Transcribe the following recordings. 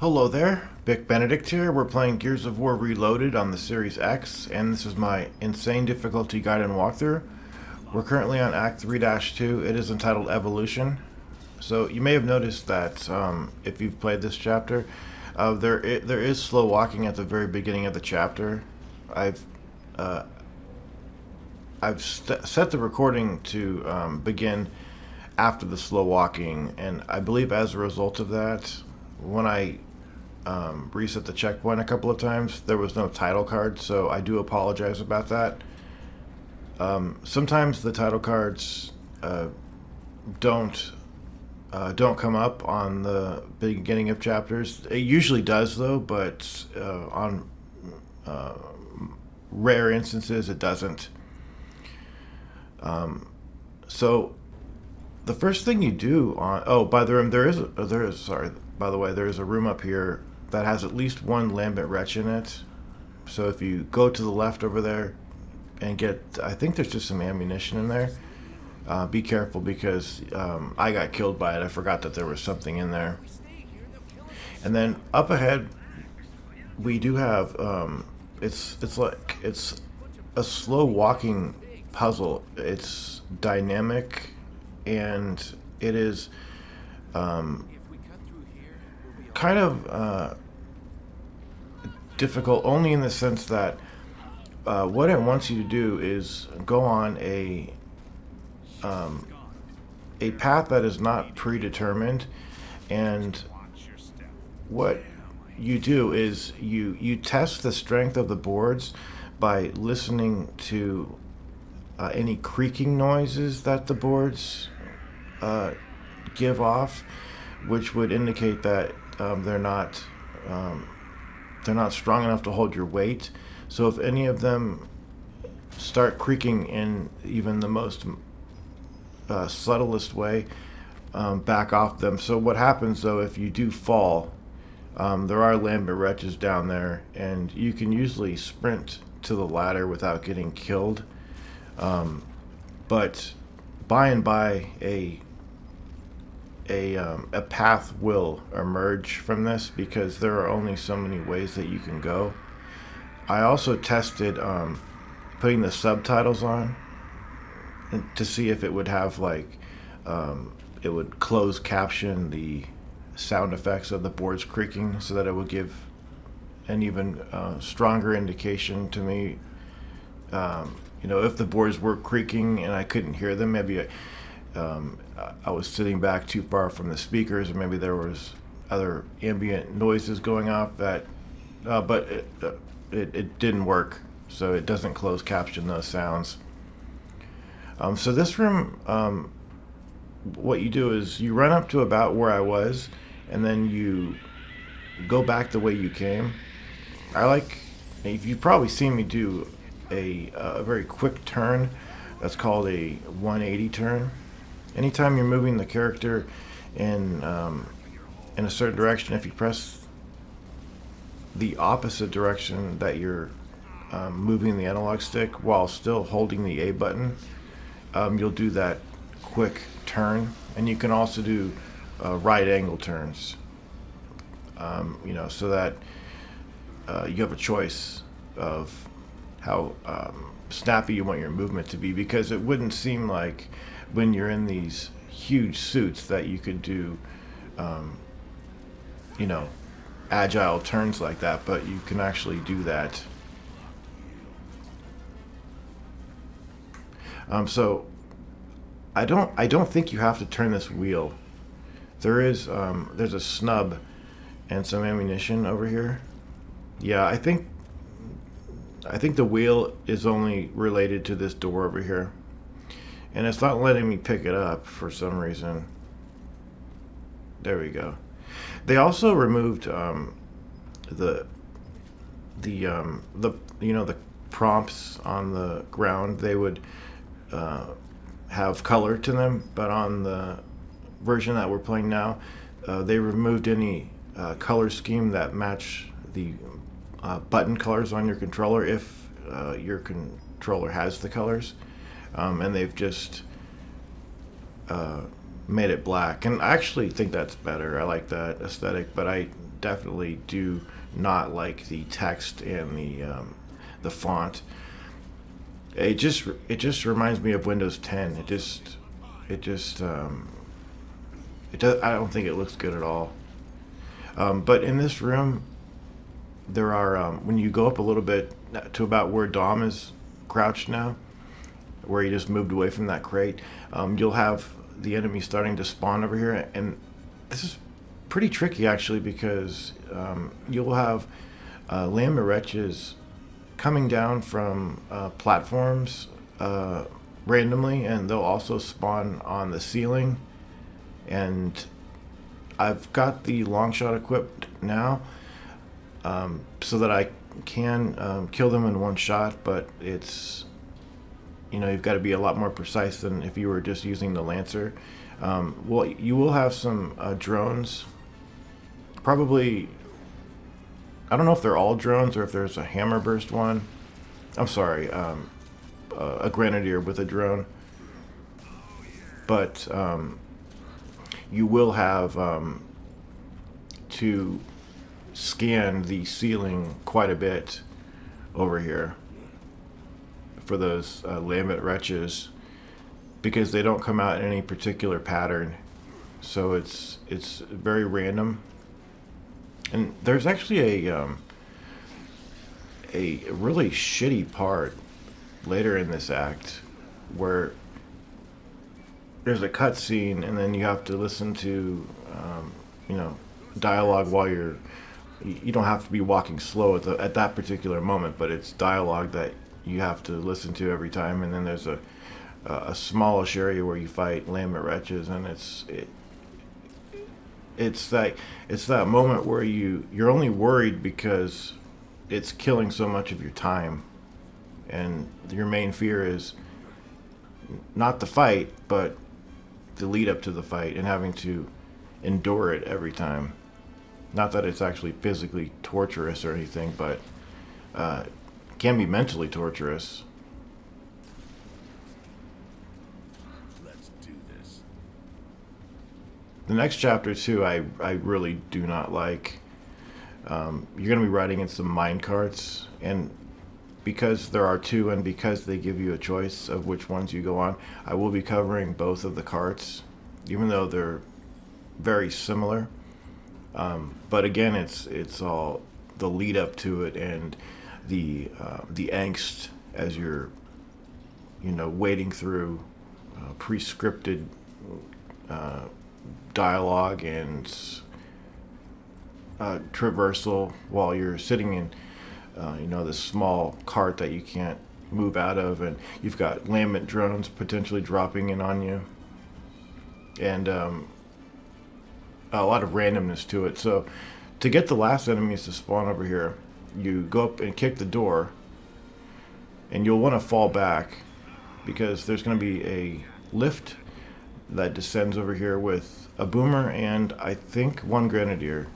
Hello there, Vic Benedict here. We're playing Gears of War Reloaded on the Series X, and this is my insane difficulty guide and walkthrough. We're currently on Act 3-2. It is entitled Evolution. So you may have noticed that if you've played this chapter, there is slow walking at the very beginning of the chapter. I've uh, set the recording to begin after the slow walking, and I believe as a result of that, when I reset the checkpoint a couple of times, there was no title card, so I do apologize about that. Sometimes the title cards don't don't come up on the beginning of chapters. It usually does though, but on rare instances it doesn't. So the first thing you do on by the room there is sorry by the way there is a room up here that has at least one Lambent Wretch in it. So if you go to the left over there and get, I think there's just some ammunition in there. Be careful because I got killed by it. I forgot that there was something in there. And then up ahead, we do have it's a slow walking puzzle. It's dynamic, and it is kind of difficult only in the sense that what it wants you to do is go on a path that is not predetermined, and what you do is you test the strength of the boards by listening to any creaking noises that the boards give off, which would indicate that they're not strong enough to hold your weight. So if any of them start creaking in even the most subtlest way, back off them. So what happens though if you do fall, there are Lambent Wretches down there, and you can usually sprint to the ladder without getting killed. But by and by, a path will emerge from this because there are only so many ways that you can go. I also tested putting the subtitles on to see if it would have it would close caption the sound effects of the boards creaking, so that it would give an even stronger indication to me. If the boards were creaking and I couldn't hear them, maybe I was sitting back too far from the speakers, or maybe there was other ambient noises going off that, but it didn't work, so it doesn't close caption those sounds. So this room, what you do is you run up to about where I was, and then you go back the way you came. You've probably seen me do a very quick turn. That's called a 180 turn. Anytime you're moving the character in a certain direction, if you press the opposite direction that you're moving the analog stick while still holding the A button, you'll do that quick turn. And you can also do right angle turns, so that you have a choice of how snappy you want your movement to be, because it wouldn't seem like when you're in these huge suits that you could do agile turns like that, but you can actually do that. So I don't think you have to turn this wheel. There's a snub and some ammunition over here. Yeah, I think the wheel is only related to this door over here, and it's not letting me pick it up for some reason. There we go. They also removed the prompts on the ground. They would have color to them, but on the version that we're playing now, they removed any color scheme that match the button colors on your controller, if your controller has the colors, and they've just made it black. And I actually think that's better. I like that aesthetic, but I definitely do not like the text and the font. It just reminds me of Windows 10. It does. I don't think it looks good at all. But in this room, there are when you go up a little bit to about where Dom is crouched now, where he just moved away from that crate, you'll have the enemy starting to spawn over here, and this is pretty tricky actually because you'll have Lambda wretches coming down from platforms randomly, and they'll also spawn on the ceiling. And I've got the long shot equipped now, so that I can kill them in one shot, but it's, you've got to be a lot more precise than if you were just using the Lancer. Well, you will have some drones. Probably, I don't know if they're all drones or if there's a hammer burst one. I'm sorry, a grenadier with a drone. But you will have to scan the ceiling quite a bit over here for those Lambent wretches, because they don't come out in any particular pattern, so it's very random. And there's actually a really shitty part later in this act where there's a cutscene, and then you have to listen to dialogue while you don't have to be walking slow at that particular moment, but it's dialogue that you have to listen to every time. And then there's a smallish area where you fight Lambent wretches, and it's that moment where you're only worried because it's killing so much of your time, and your main fear is not the fight, but the lead up to the fight and having to endure it every time. Not that it's actually physically torturous or anything, but can be mentally torturous. Let's do this. The next chapter too, I really do not like. You're going to be riding in some mine carts, and because there are two, and because they give you a choice of which ones you go on, I will be covering both of the carts, even though they're very similar. But again, it's all the lead up to it, and the angst as you're wading through pre-scripted dialogue and traversal while you're sitting in this small cart that you can't move out of, and you've got Lambent drones potentially dropping in on you, and a lot of randomness to it. So to get the last enemies to spawn over here, you go up and kick the door, and you'll want to fall back because there's going to be a lift that descends over here with a boomer and I think one grenadier.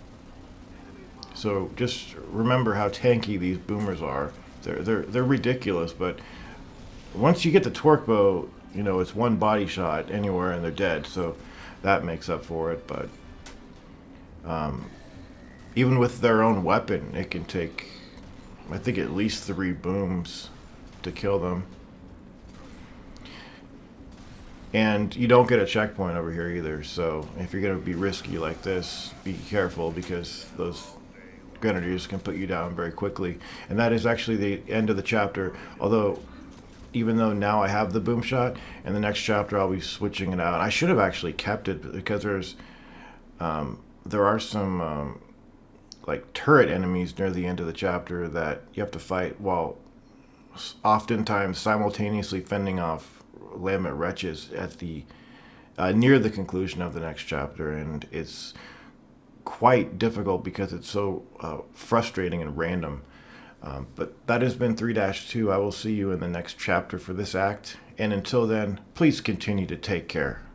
So just remember how tanky these boomers are. They're ridiculous, but once you get the torque bow, it's one body shot anywhere and they're dead. So that makes up for it. But even with their own weapon, it can take, I think, at least 3 booms to kill them. And you don't get a checkpoint over here either. So if you're going to be risky like this, be careful, because those grenadiers can put you down very quickly. And that is actually the end of the chapter. Although, even though now I have the boom shot, in the next chapter I'll be switching it out. I should have actually kept it, because there are some like turret enemies near the end of the chapter that you have to fight while oftentimes simultaneously fending off Lambent wretches at the near the conclusion of the next chapter, and it's quite difficult because it's so frustrating and random. But that has been 3-2. I will see you in the next chapter for this act, and until then, please continue to take care.